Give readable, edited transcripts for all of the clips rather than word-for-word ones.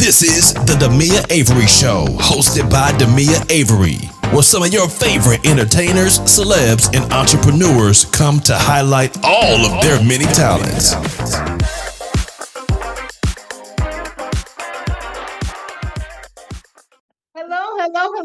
This is the Demia Avery Show, hosted by Demia Avery, where some of your favorite entertainers, celebs, and entrepreneurs come to highlight all of their many talents.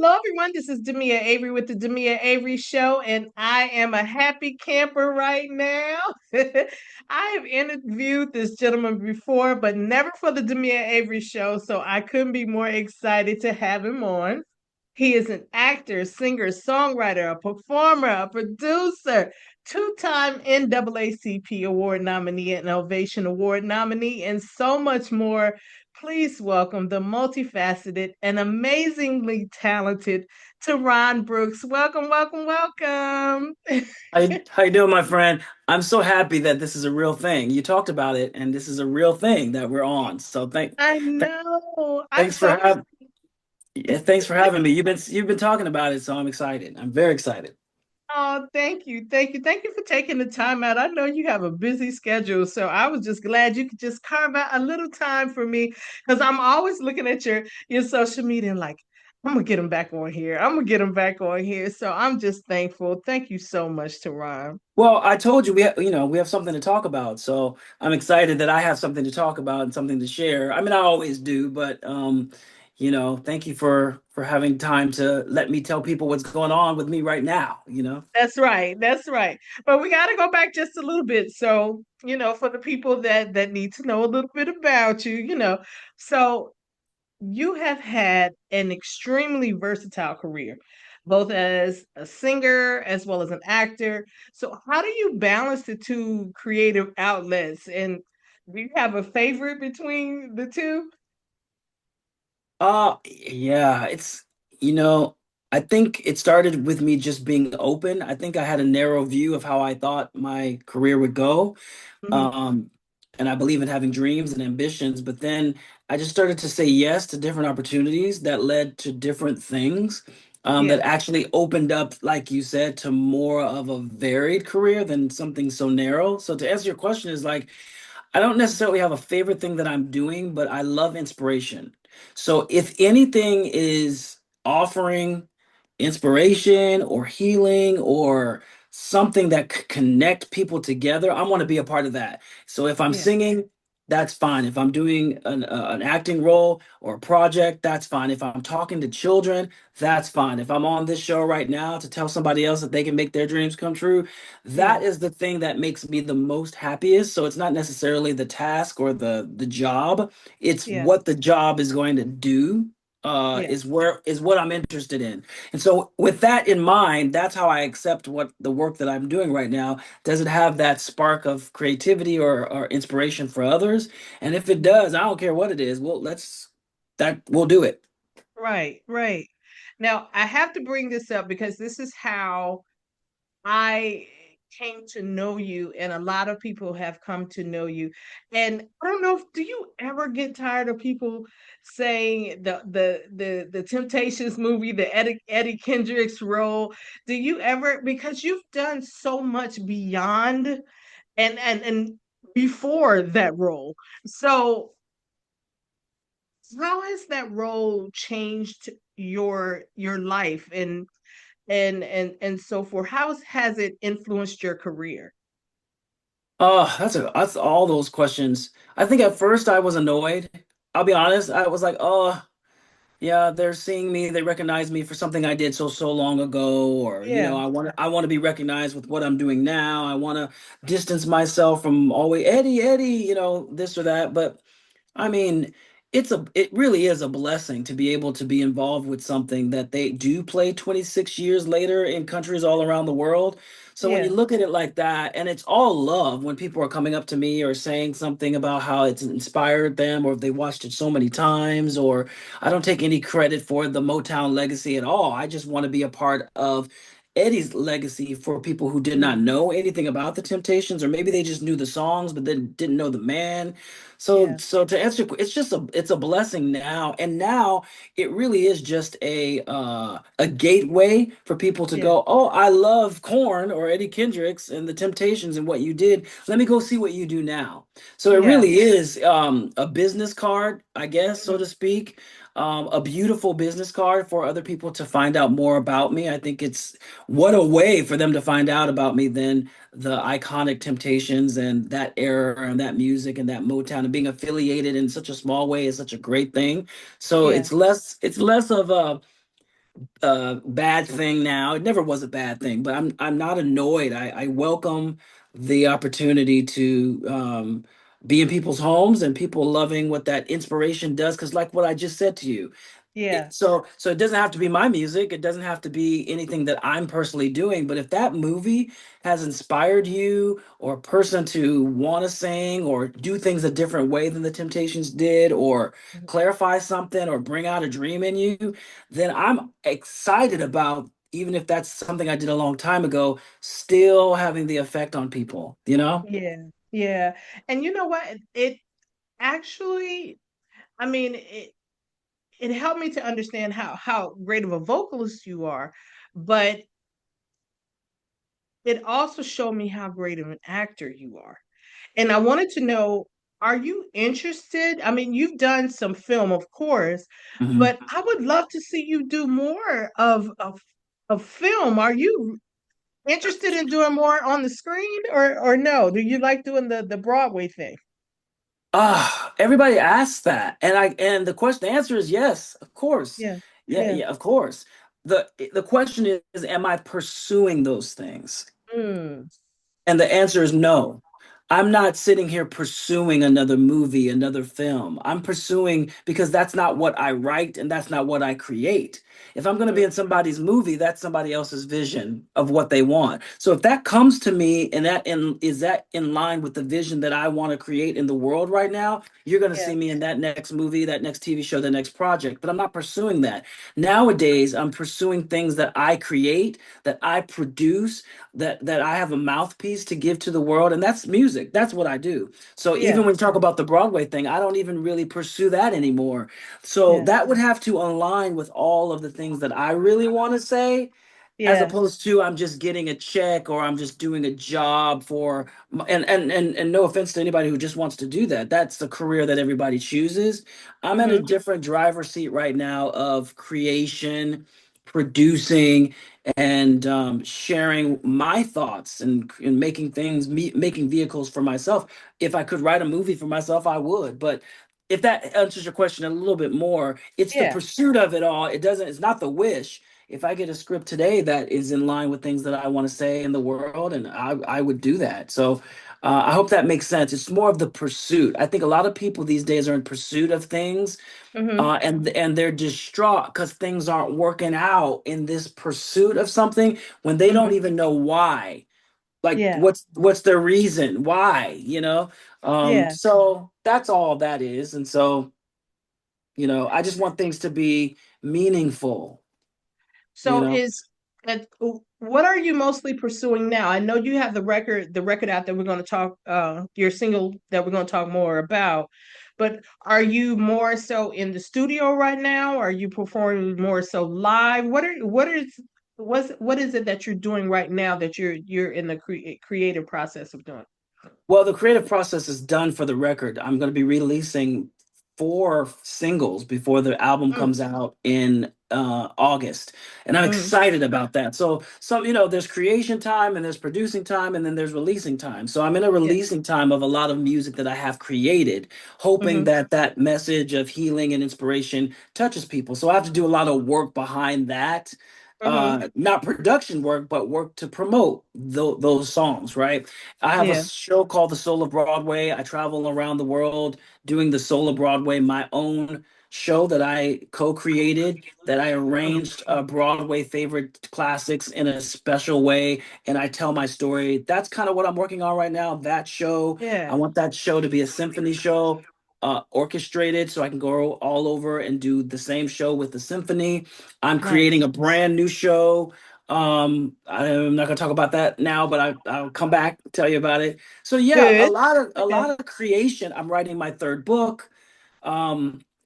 Hello, everyone. This is Demia Avery with the Demia Avery Show, and I am a happy camper right now. I have interviewed this gentleman before, but never for the Demia Avery Show, so I couldn't be more excited to have him on. He is an actor, singer, songwriter, a performer, a producer, two-time NAACP Award nominee and Ovation Award nominee, and so much more. Please welcome the multifaceted and amazingly talented Terron Brooks. Welcome. How you doing, my friend? I'm so happy that this is a real thing. You talked about it, and this is a real thing that we're on. So I th- know. I'm thanks for so having yeah, thanks for having me. You've been talking about it, so I'm excited. I'm very excited. Oh, thank you for taking the time out. I know you have a busy schedule, so I was just glad you could just carve out a little time for me because I'm always looking at your social media and like, I'm gonna get him back on here. I'm gonna get him back on here. So I'm just thankful. Thank you so much, Teron. Well, I told you we have something to talk about, so I'm excited that I have something to talk about and something to share. I mean, I always do, but thank you for having time to let me tell people what's going on with me right now. That's right. That's right. But we got to go back just a little bit. So, for the people that need to know a little bit about you, so you have had an extremely versatile career, both as a singer as well as an actor. So, how do you balance the two creative outlets? And do you have a favorite between the two? Yeah, you know, I think it started with me just being open. I think I had a narrow view of how I thought my career would go. Mhm. Um, and I believe in having dreams and ambitions, but then I just started to say yes to different opportunities that led to different things, that Yeah, actually opened up, like you said, to more of a varied career than something so narrow. So to answer your question is like, I don't necessarily have a favorite thing that I'm doing, but I love inspiration. So if anything is offering inspiration or healing or something that could connect people together, I want to be a part of that. So if I'm yeah, singing, that's fine. If I'm doing an acting role or a project, that's fine. If I'm talking to children, that's fine. If I'm on this show right now to tell somebody else that they can make their dreams come true, yeah, that is the thing that makes me the most happiest. So it's not necessarily the task or the job, it's yeah, what the job is going to do, yeah. is what I'm interested in. And so with that in mind, that's how I accept what the work that I'm doing right now. Does it have that spark of creativity or inspiration for others? And if it does, I don't care what it is. Well, we'll do it. Right, right. Now, I have to bring this up because this is how I came to know you, and a lot of people have come to know you. And I don't know if do you ever get tired of people saying the Temptations movie, the Eddie Kendricks role? Do you ever because you've done so much beyond and before that role. So how has that role changed your life and so forth? Has it influenced your career? That's all those questions. I think at first I was annoyed. I'll be honest. I was like, oh, yeah, they're seeing me. They recognize me for something I did so long ago, or Yeah, I want to be recognized with what I'm doing now. I want to distance myself from always Eddie, this or that. But I mean, it really is a blessing to be able to be involved with something that they do play 26 years later in countries all around the world. So when you yeah, look at it like that, and it's all love when people are coming up to me or saying something about how it's inspired them or if they watched it so many times, or I don't take any credit for the Motown legacy at all. I just want to be a part of Eddie's legacy for people who did not mhm, know anything about the Temptations, or maybe they just knew the songs but then didn't know the man. So Yeah. to answer, it's a blessing now, and now it really is just a gateway for people to Yeah. go, oh, I love Corn or Eddie Kendricks and the Temptations and what you did. Let me go see what you do now. So it Yeah. really is a business card, I guess, so Mhm. to speak, a beautiful business card for other people to find out more about me. I think it's what a way for them to find out about me than the iconic Temptations and that era and that music and that Motown, and being affiliated in such a small way is such a great thing. So Yeah. it's less of a bad thing now. It never was a bad thing, but I'm not annoyed. I welcome the opportunity to be in people's homes and people loving what that inspiration does. Because like what I just said to you, Yeah. so it doesn't have to be my music. It doesn't have to be anything that I'm personally doing. But if that movie has inspired you or a person to want to sing or do things a different way than the Temptations did, or Mhm. clarify something or bring out a dream in you, then I'm excited about, even if that's something I did a long time ago, still having the effect on people, you know? Yeah. Yeah. And you know what? It actually, I mean, it helped me to understand how great of a vocalist you are, but it also showed me how great of an actor you are. And I wanted to know, are you interested? I mean, you've done some film, of course, Mhm. but I would love to see you do more of film. Are you interested in doing more on the screen, or no? Do you like doing the Broadway thing? Everybody asks that, and the answer is yes, of course. Yeah. Yeah, Yeah. yeah, of course. The question is, am I pursuing those things? Mm. And the answer is no. I'm not sitting here pursuing another movie, another film. I'm pursuing because that's not what I write and that's not what I create. If I'm going to be Mhm. in somebody's movie, that's somebody else's vision of what they want. So if that comes to me and is that in line with the vision that I want to create in the world right now, you're going to Yeah. see me in that next movie, that next TV show, the next project. But I'm not pursuing that. Nowadays, I'm pursuing things that I create, that I produce, that I have a mouthpiece to give to the world, and that's music. That's what I do. So even Yeah. when you talk about the Broadway thing, I don't even really pursue that anymore. So Yeah. that would have to align with all of the things that I really want to say, as Yeah. opposed to I'm just getting a check or I'm just doing a job for, and no offense to anybody who just wants to do that. That's the career that everybody chooses. I'm in a Hmm. different driver's seat right now of creation, producing, and sharing my thoughts and making making vehicles for myself. If I could write a movie for myself, I would. But if that answers your question a little bit more, it's the Yeah. pursuit of it all. It's not the wish. If I get a script today that is in line with things that I want to say in the world, and I would do that. So I hope that makes sense. It's more of the pursuit. I think a lot of people these days are in pursuit of things, Hmm. and they're distraught because things aren't working out in this pursuit of something when they don't Hmm. even know why. Like Yeah. what's their reason? Why? You know? Yeah. So that's all that is. And so, I just want things to be meaningful, you So know? what are you mostly pursuing now? I know you have the record out that we're going to talk, your single that we're going to talk more about, but are you more so in the studio right now? Are you performing more so live? What is it that you're doing right now that you're in the creative process of doing? Well, the creative process is done for the record. I'm going to be releasing 4 singles before the album Mm, comes out in August, and I'm mm, excited about that. So, there's creation time, and there's producing time, and then there's releasing time. So, I'm in a yeah. releasing time of a lot of music that I have created, hoping Hmm. that that message of healing and inspiration touches people. So, I have to do a lot of work behind that. Hmm. Not production work, but work to promote those songs, right? I have a Yeah. show called The Soul of Broadway. I travel around the world doing The Soul of Broadway, my own show that I co-created, that I Mm, arranged Broadway favorite classics in a special way, and I tell my story. That's kind of what I'm working on right now. That show, I yeah. want that show to be a symphony show, orchestrated, so I can go all over and do the same show with the symphony. I'm Nice. creating a brand new show I'm not gonna talk about that now, but I'll come back tell you about it. So yeah, Good. a Okay. lot of creation. I'm writing my third book.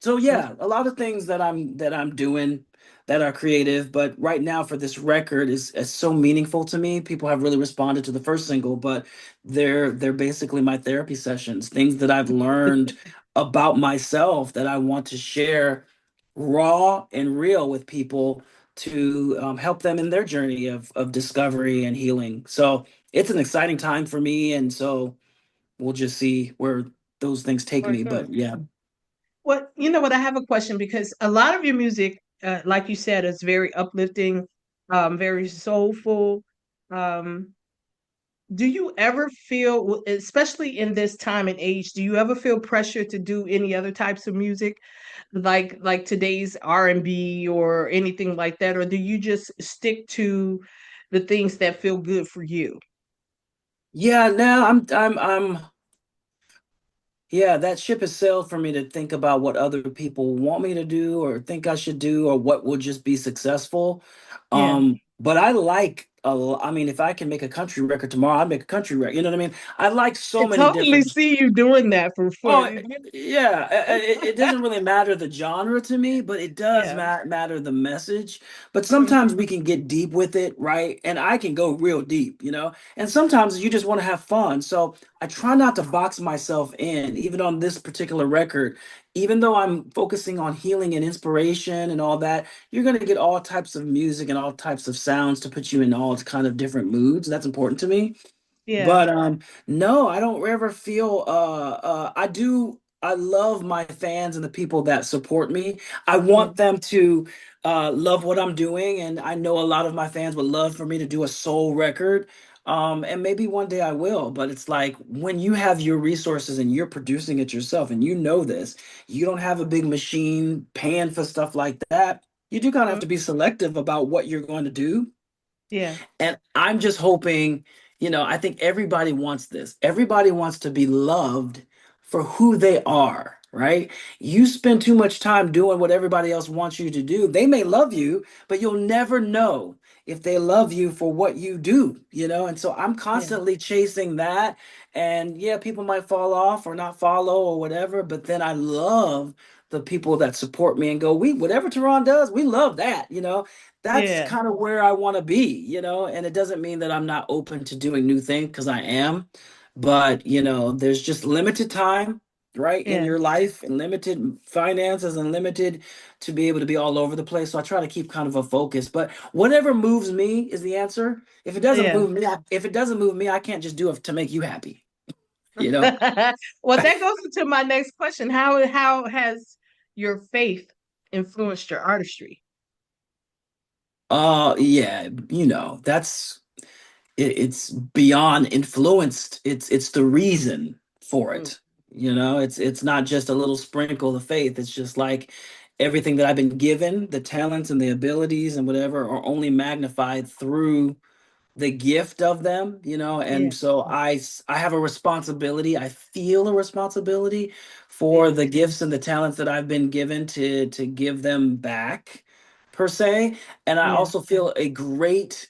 So Oh, yeah, a lot of things that I'm doing that are creative, but right now for this record is so meaningful to me. People have really responded to the first single, but they're basically my therapy sessions, things that I've learned about myself that I want to share raw and real with people to help them in their journey of discovery and healing. So it's an exciting time for me, and so we'll just see where those things take for me. sure. But yeah. Well, you know what? I have a question because a lot of your music, like you said, is very uplifting, very soulful. Um, do you ever feel, especially in this time and age, do you ever feel pressure to do any other types of music, like today's R&B or anything like that, or do you just stick to the things that feel good for you? Yeah, no, yeah, that ship has sailed for me to think about what other people want me to do or think I should do or what would just be successful. Yeah. But I like I mean, if I can make a country record tomorrow, I'd make a country record. You know what I mean? I like I so many totally different. see you doing that for Oh, yeah. It doesn't really matter the genre to me, but it does yeah. matter the message. But Mm, sometimes we can get deep with it, right? And I can go real deep, you know? And sometimes you just want to have fun. So I try not to box myself in, even on this particular record. Even though I'm focusing on healing and inspiration and all that, you're going to get all types of music and all types of sounds to put you in all kind of different moods. That's important to me. yeah. But no, I don't ever feel I love my fans and the people that support me. I Yeah. want them to love what I'm doing, and I know a lot of my fans would love for me to do a soul record. And maybe one day I will, but it's like when you have your resources and you're producing it yourself and you know this, you don't have a big machine paying for stuff like that. You do kind of have Mm, to be selective about what you're going to do. yeah. And I'm just hoping, I think everybody wants this. Everybody wants to be loved for who they are, right? You spend too much time doing what everybody else wants you to do. They may love you, but you'll never know if they love you for what you do. And so I'm Yeah. constantly chasing that. And yeah, people might fall off or not follow or whatever, but then I love the people that support me and go, we whatever Terron does, we love that. That's Yeah. kind of where I want to be. And it doesn't mean that I'm not open to doing new things because I am, but there's just limited time, right, in Yeah. your life and limited finances and limited to be able to be all over the place. So I try to keep kind of a focus, but whatever moves me is the answer. Yeah. If it doesn't move me, I can't just do it to make you happy, you know? Well, that goes into my next question. How has your faith influenced your artistry? Yeah, it's beyond influenced. It's the reason for Mm, it. It's not just a little sprinkle of faith. It's just like everything that I've been given, the talents and the abilities and whatever are only magnified through the gift of them. yeah. And so I have a responsibility. I feel a responsibility for Yeah. the gifts and the talents that I've been given to give them back, per se. And I Yeah. also feel a great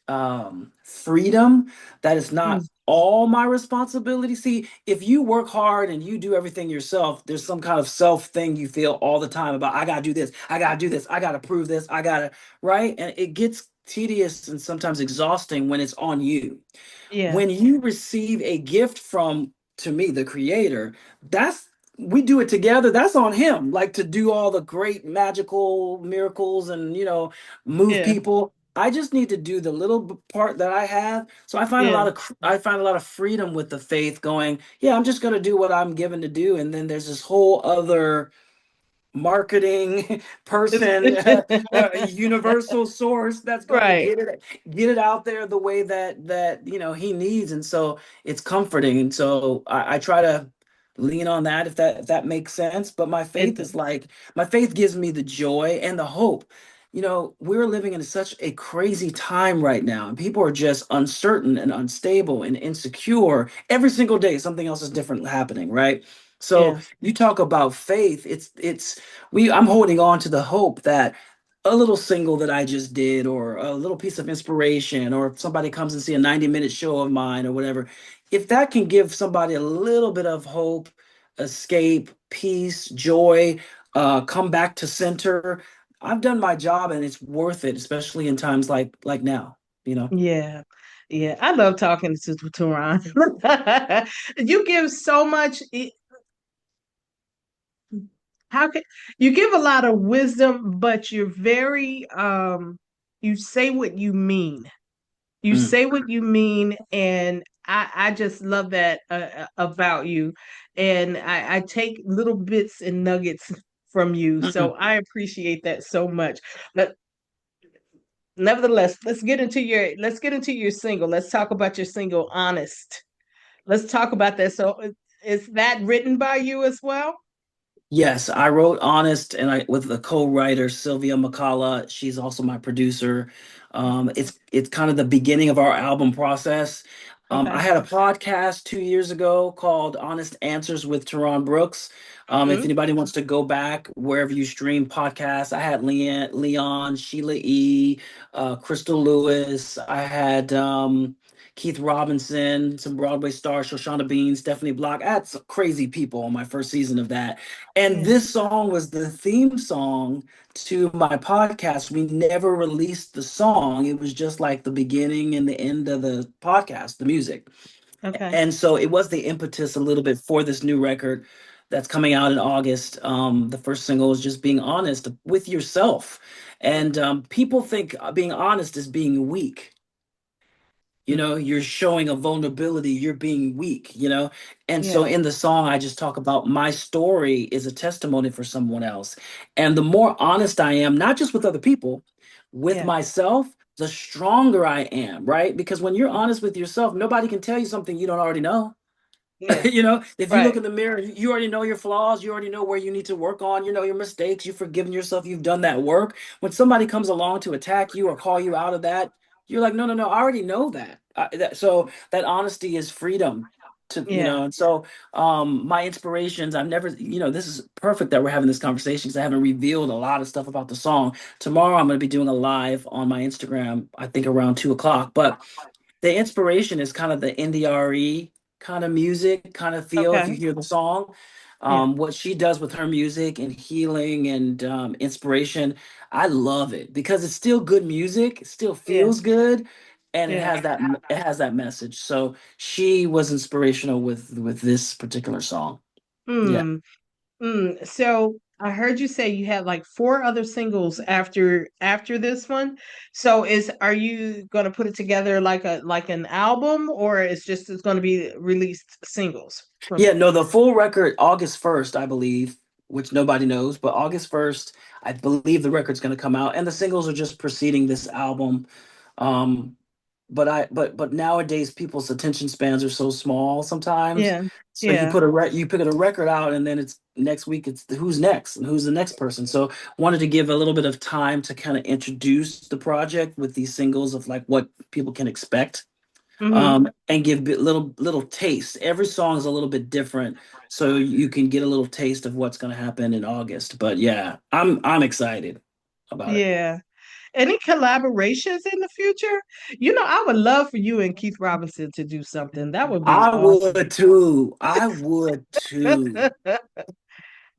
freedom that it's Mm, not all my responsibility. See, if you work hard and you do everything yourself, there's some kind of self thing you feel all the time about, I gotta do this, I gotta do this, I gotta prove this, I gotta, right? And it gets tedious and sometimes exhausting when it's on you. yeah. When you receive a gift from, to me, the creator, that's we do it together. That's on him, like to do all the great magical miracles and move Yeah. people. I just need to do the little part that I have. So Yeah. I find a lot of freedom with the faith going, yeah, I'm just going to do what I'm given to do. And then there's this whole other marketing person, universal source that's going to Right. get it out there the way that he needs. And so it's comforting. And so I try to lean on that, if that makes sense. But my It faith does. is like, my faith gives me the joy and the hope. We're living in such a crazy time right now, and people are just uncertain and unstable and insecure. Every single day something else is different happening, right? So Yeah. you talk about faith. I'm holding on to the hope that a little single that I just did, or a little piece of inspiration, or if somebody comes and see a 90-minute show of mine or whatever, if that can give somebody a little bit of hope, escape, peace, joy, come back to center, I've done my job and it's worth it, especially in times like now, you know. Yeah. Yeah. I love talking to Teron. You give so much. How can you give a lot of wisdom, but you're very you say what you mean. You Mm, say what you mean, and I just love that about you. And I take little bits and nuggets from you. mm-mm. So I appreciate that so much. But nevertheless, let's get into your single. Let's talk about your single, Honest. Let's talk about that. So is that written by you as well? Yes, I wrote Honest and I with the co-writer Sylvia McCalla. She's also my producer. It's kind of the beginning of our album process. I Okay. had a podcast 2 years ago called Honest Answers with Terron Brooks. If Hmm. anybody wants to go back wherever you stream podcasts, I had Leon, Sheila E., Crystal Lewis. I had Keith Robinson, some Broadway stars, Shoshana Bean, Stephanie Block. I had some crazy people on my first season of that. And Yeah. this song was the theme song to my podcast. We never released the song. It was just like the beginning and the end of the podcast, the music. Okay. And so it was the impetus a little bit for this new record that's coming out in August. The first single is just being honest with yourself. And people think being honest is being weak. You know, you're showing a vulnerability, you're being weak, you know. And so Yeah. in the song I just talk about my story is a testimony for someone else, and the more honest I am, not just with other people, with Yeah. myself, the stronger I am, right? Because when you're honest with yourself, nobody can tell you something you don't already know. Yeah. You know, if you look Right. in the mirror, you already know your flaws, you already know where you need to work on, you know your mistakes, you've forgiven yourself, you've done that work. When somebody comes along to attack you or call you out of that, you're like, no, no, no, I already know that. So that honesty is freedom to, you Yeah. know, and so my inspirations, I've never, you know, this is perfect that we're having this conversation because I haven't revealed a lot of stuff about the song. Tomorrow I'm going to be doing a live on my Instagram, I think around 2 o'clock, but the inspiration is kind of the NDRE kind of music, kind of feel if Okay. you hear the song. Yeah. What she does with her music and healing and inspiration, I love it because it's still good music, it still Yeah. feels good, and Yeah. it has that message. So she was inspirational with this particular song. Yeah. Hmm. Mm. So I heard you say you had like four other singles after this one. So is are you gonna put it together like a like an album, or it's gonna be released singles from Yeah, no, the full record August 1st, I believe, which nobody knows, but August 1st, I believe the record's going to come out and the singles are just preceding this album. Um but nowadays people's attention spans are so small sometimes. yeah, So yeah. you pick a record out and then it's next week it's who's next and who's the next person. So wanted to give a little bit of time to kind of introduce the project with these singles of like what people can expect, Mm-hmm. and give little taste. Every song is a little bit different, so you can get a little taste of what's going to happen in August. But yeah, I'm excited about it. Yeah. Any collaborations in the future? You know, I would love for you and Keith Robinson to do something. That would be I awesome. would too. I would too.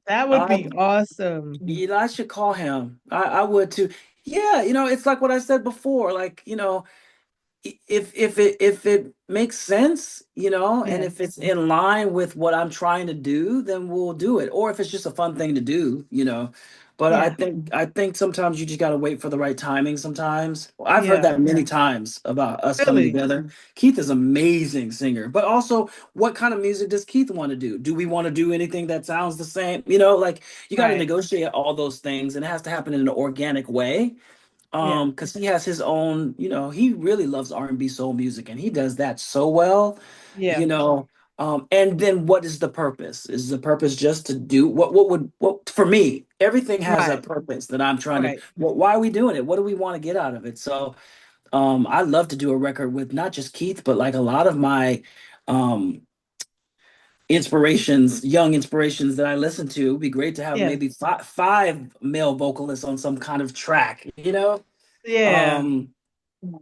That would I be awesome. You know, I should call him. I would too. Yeah, you know, it's like what I said before. Like, you know, if it makes sense, you know, and Yeah, if it's in line with what I'm trying to do, then we'll do it. Or if it's just a fun thing to do, you know. But yeah, I think sometimes you just got to wait for the right timing sometimes. I've heard yeah. that many times about us coming Really? together. Keith is an amazing singer, but also what kind of music does Keith want to do? Do we want to do anything that sounds the same? You know, like you got to Right. negotiate all those things and it has to happen in an organic way, Yeah, because he has his own, you know, he really loves R&B soul music and he does that so well, yeah. you know. And then what is the purpose? Is the purpose just to do what for me, everything has a Right, purpose that I'm trying to, right. why are we doing it? What do we want to get out of it? So I love to do a record with not just Keith, but like a lot of my um inspirations, young inspirations that I listen to. It'd be great to have Yeah. maybe five male vocalists on some kind of track, you know? Yeah. Um, That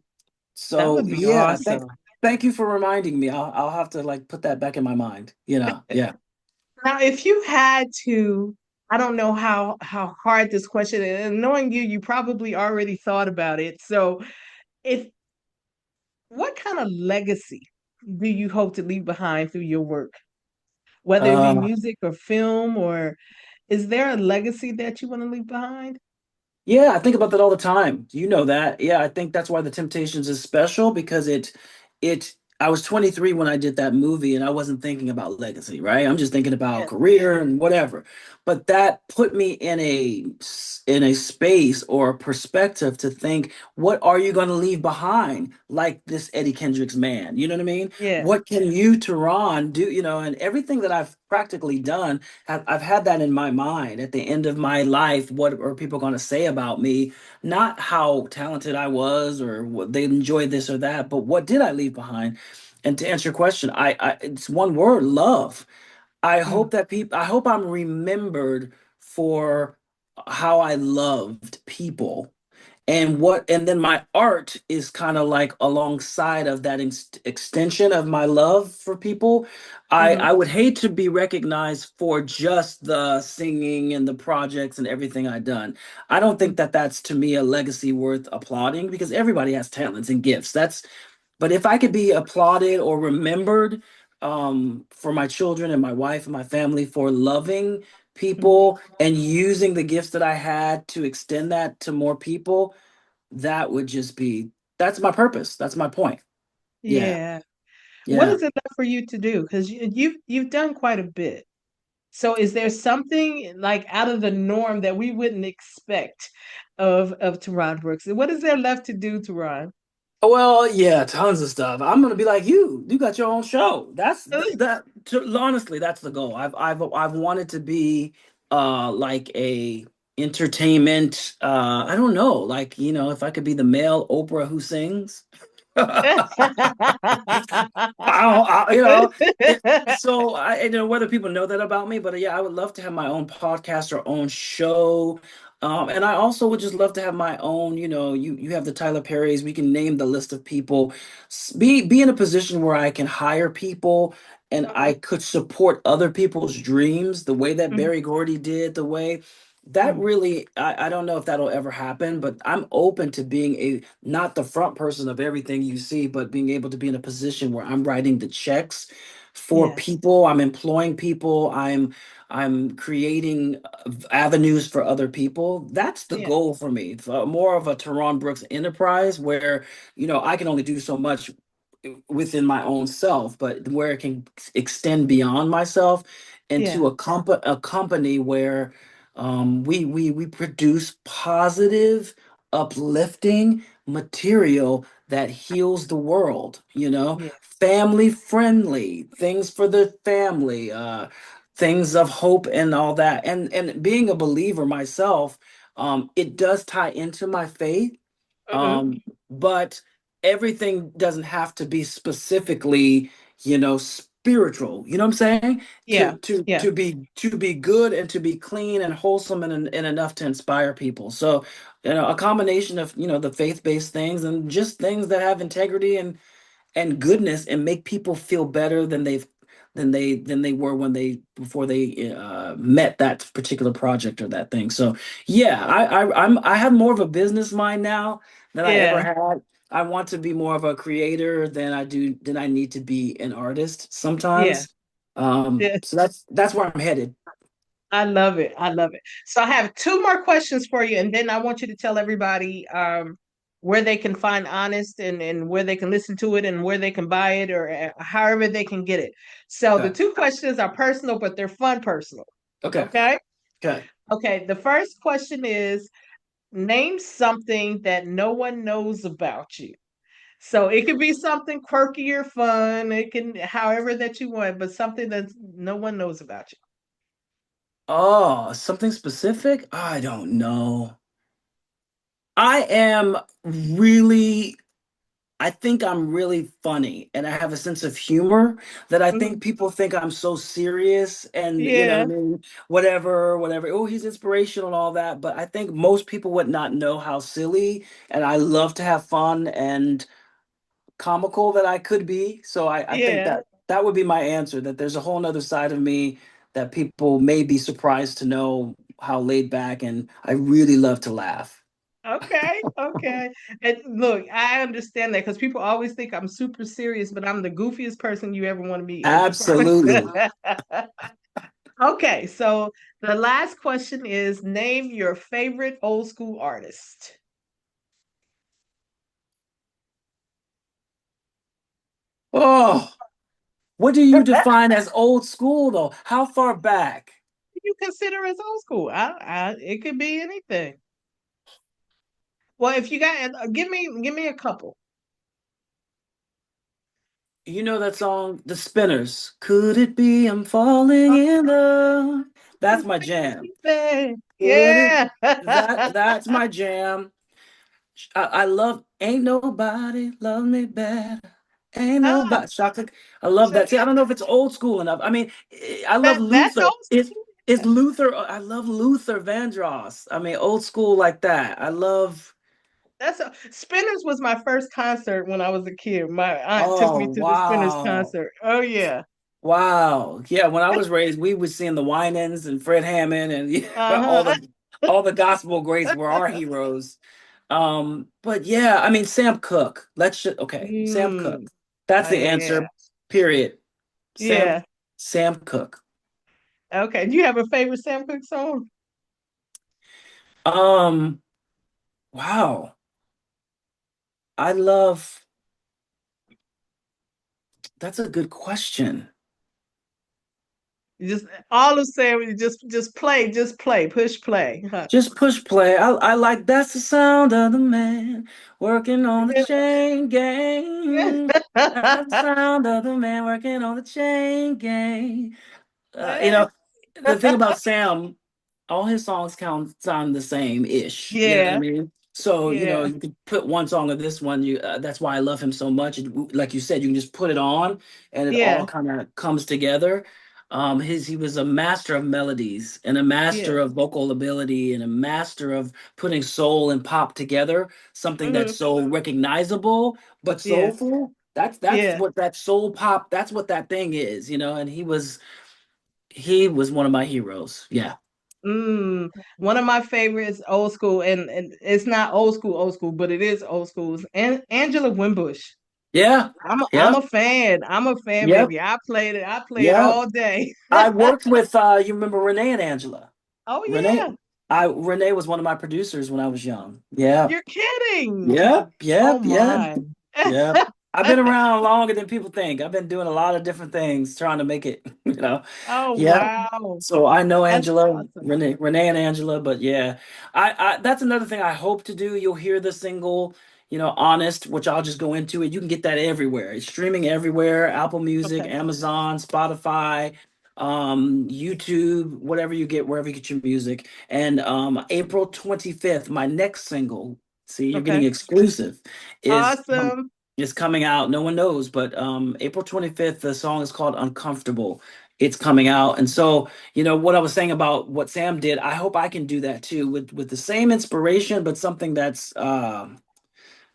so would be yeah, awesome. thank you for reminding me. I'll have to like put that back in my mind. You know, yeah. Now, if you had to, I don't know how hard this question is, and knowing you, you probably already thought about it. So, if what kind of legacy do you hope to leave behind through your work? Whether it be Uh, music or film, or is there a legacy that you want to leave behind? Yeah, I think about that all the time. You know that. Yeah, I think that's why The Temptations is special because it I was 23 when I did that movie and I wasn't thinking about legacy, right? I'm just thinking about Yeah. career and whatever. But that put me in a space or a perspective to think, what are you going to leave behind like this Eddie Kendricks man? You know what I mean? Yeah. What can you, Tehran, do, you know, and everything that I've practically done I've had that in my mind at the end of my life. What are people going to say about me? Not how talented I was or what they enjoyed this or that, but what did I leave behind? And to answer your question, it's one word, love. Mm, I hope I'm remembered for how I loved people and then my art is kind of like alongside of that extension of my love for people. I hmm would hate to be recognized for just the singing and the projects and everything I've done. I don't think that that's to me a legacy worth applauding because everybody has talents and gifts. That's But if I could be applauded or remembered for my children and my wife and my family for loving hmm people and using the gifts that I had to extend that to more people, that would just be that's my purpose. That's my point. Yeah. Yeah. What Yeah. is it left for you to do? Because you've done quite a bit. So is there something like out of the norm that we wouldn't expect of Terron Brooks? What is there left to do, Terron? Well, yeah, tons of stuff. I'm gonna be like you. You got your own show. Honestly, that's the goal. I've wanted to be like a entertainment I don't know, like, you know, if I could be the male Oprah who sings. You know, you know, whether people know that about me, but yeah, I would love to have my own podcast or own show. And I also would just love to have my own, you know, you have the Tyler Perry's, we can name the list of people, be in a position where I can hire people and I Mhm, could support other people's dreams the way that mhm, Barry Gordy did, the way that mhm. really, I don't know if that'll ever happen, but I'm open to being not the front person of everything you see, but being able to be in a position where I'm writing the checks for Yeah, people, I'm employing people, I'm creating avenues for other people. That's the yeah, goal for me. More of a Terron Brooks enterprise where, you know, I can only do so much within my own self, but where it can extend beyond myself yeah, into a company where we produce positive, uplifting material that heals the world. You know, yeah, family friendly things for the family, things of hope and all that. And being a believer myself, it does tie into my faith, mhm, but everything doesn't have to be specifically, you know, spiritual. You know what I'm saying? yeah, yeah, To be good and to be clean and wholesome and enough to inspire people. So, you know, a combination of, you know, the faith-based things and just things that have integrity and goodness and make people feel better than they were when they before they met that particular project or that thing. So yeah, I have more of a business mind now than I ever yeah, had. I want to be more of a creator than I need to be an artist yeah, sometimes. yeah. So that's where I'm headed. I love it. I love it. So I have two more questions for you, and then I want you to tell everybody where they can find Honest and where they can listen to it and where they can buy it or however they can get it. So the Okay. two questions are personal, but they're fun personal. Okay. Okay. Okay. Okay. The first question is name something that no one knows about you. So it could be something quirky or fun. It can, however that you want, but something that no one knows about you. Oh, something specific? I don't know. I am really I think I'm really funny and I have a sense of humor that I think Mhm. people think I'm so serious and you know Yeah, what I mean, whatever. Oh, he's inspirational and all that. But I think most people would not know how silly and I love to have fun and comical that I could be. So I think yeah. that that would be my answer, that there's a whole nother side of me that people may be surprised to know how laid back and I really love to laugh. Okay, okay. And look, I understand that because people always think I'm super serious, but I'm the goofiest person you ever want to meet. I Absolutely. promise. Okay, so the last question is name your favorite old school artist. Oh, what do you define as old school though? How far back? You consider as old school? It could be anything. Well, if you got, give me a couple. You know that song, The Spinners. Could it be I'm falling in love? That's my jam. Baby. Could it? Yeah. That's my jam. I love Ain't Nobody Love Me Better. Ain't Ah, nobody Shaka. I love so that. See, I don't know if it's old school enough. I mean, I love that's Luther. old school. Is Luther? I love Luther Vandross. I mean, old school like that. I love. Spinners was my first concert when I was a kid. My aunt took Oh me to the Spinners wow. concert. Oh yeah. Wow. Yeah, when I was raised, we was seeing the Winans and Fred Hammond and yeah, Uh-huh. all the gospel greats were our heroes. But yeah, I mean Sam Cooke. Okay, Sam Mm. Cooke. That's Oh the yeah. answer. Period. Sam Yeah. Sam Cooke. Okay. Do you have a favorite Sam Cooke song? Um, wow. I love That's a good question. You just all of Sam, just play, push play. Huh? Just push play. I like That's the sound of the man working on the chain gang. That's the sound of the man working on the chain gang. You know, the thing about Sam, all his songs sound the same ish. You know what I Yeah, mean? So yeah, you could put one song of this one. That's why I love him so much. Like you said, you can just put it on, and it all yeah, kind of comes together. He was a master of melodies and a yeah. master of vocal ability and a master of putting soul and pop together. Something that's Hmm. so recognizable but Yeah, soulful. That's yeah. what that soul pop. That's what that thing is. And he was one of my heroes. Yeah. Mm. One of my favorites, old school, and it's not old school, but it is old school. Is Angela Wimbush. Yeah. I'm Yep. a fan. I'm a fan, Yep. baby. I played it. I played Yep. all day. I worked with you remember Renee and Angela. Oh Renee yeah. Renee was one of my producers when I was young. Yeah. You're kidding. Yep. Oh Yep. Yep. my. Yep. I've been around longer than people think. I've been doing a lot of different things trying to make it, you know. Oh Yeah. wow. So I know That's Angela, awesome. Renee and Angela, but yeah, I that's another thing I hope to do. You'll hear the single, Honest, which I'll just go into it. You can get that everywhere. It's streaming everywhere, Apple Music, Okay. Amazon, Spotify, YouTube, wherever you get your music. And April 25th, my next single, see, you're getting Okay. exclusive, is Awesome. is coming out. No one knows, but April 25th, the song is called Uncomfortable. It's coming out. And so, what I was saying about what Sam did, I hope I can do that too with the same inspiration, but something that's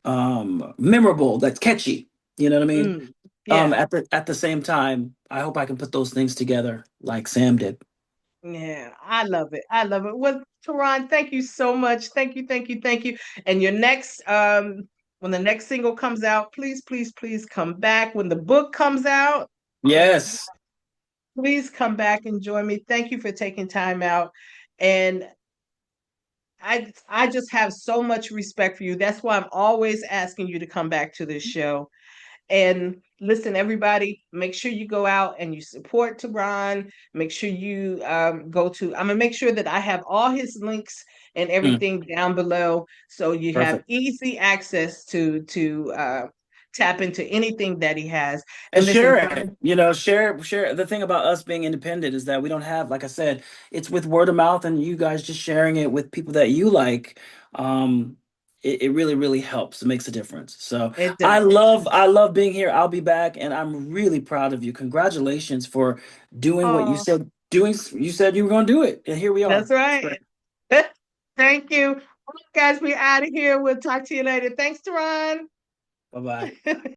memorable, that's catchy. You know what I mean? Mm. Yeah. At the same time, I hope I can put those things together like Sam did. Yeah. I love it. I love it. Well, Terron, thank you so much. Thank you, thank you, thank you. And your next when the next single comes out, please, please, please come back. When the book comes out, Yes. please come back and join me. Thank you for taking time out. And I just have so much respect for you. That's why I'm always asking you to come back to this show. And listen, everybody, make sure you go out and you support Tehran. Make sure you go to, I'm gonna make sure that I have all his links and Mm, everything down below so you have perfect. easy access to tap into anything that he has. And And listen, share it. Share. The thing about us being independent is that we don't have, like I said, it's with word of mouth and you guys just sharing it with people that you like. Um, it really, really helps. It makes a difference. So It I does. love being here. I'll be back, and I'm really proud of you. Congratulations for doing what you Oh, said. You said you were going to do it, and here we that's are. It's right. great. Thank you. All right, guys, we out of here. We'll talk to you later. Thanks, Teron. Bye bye.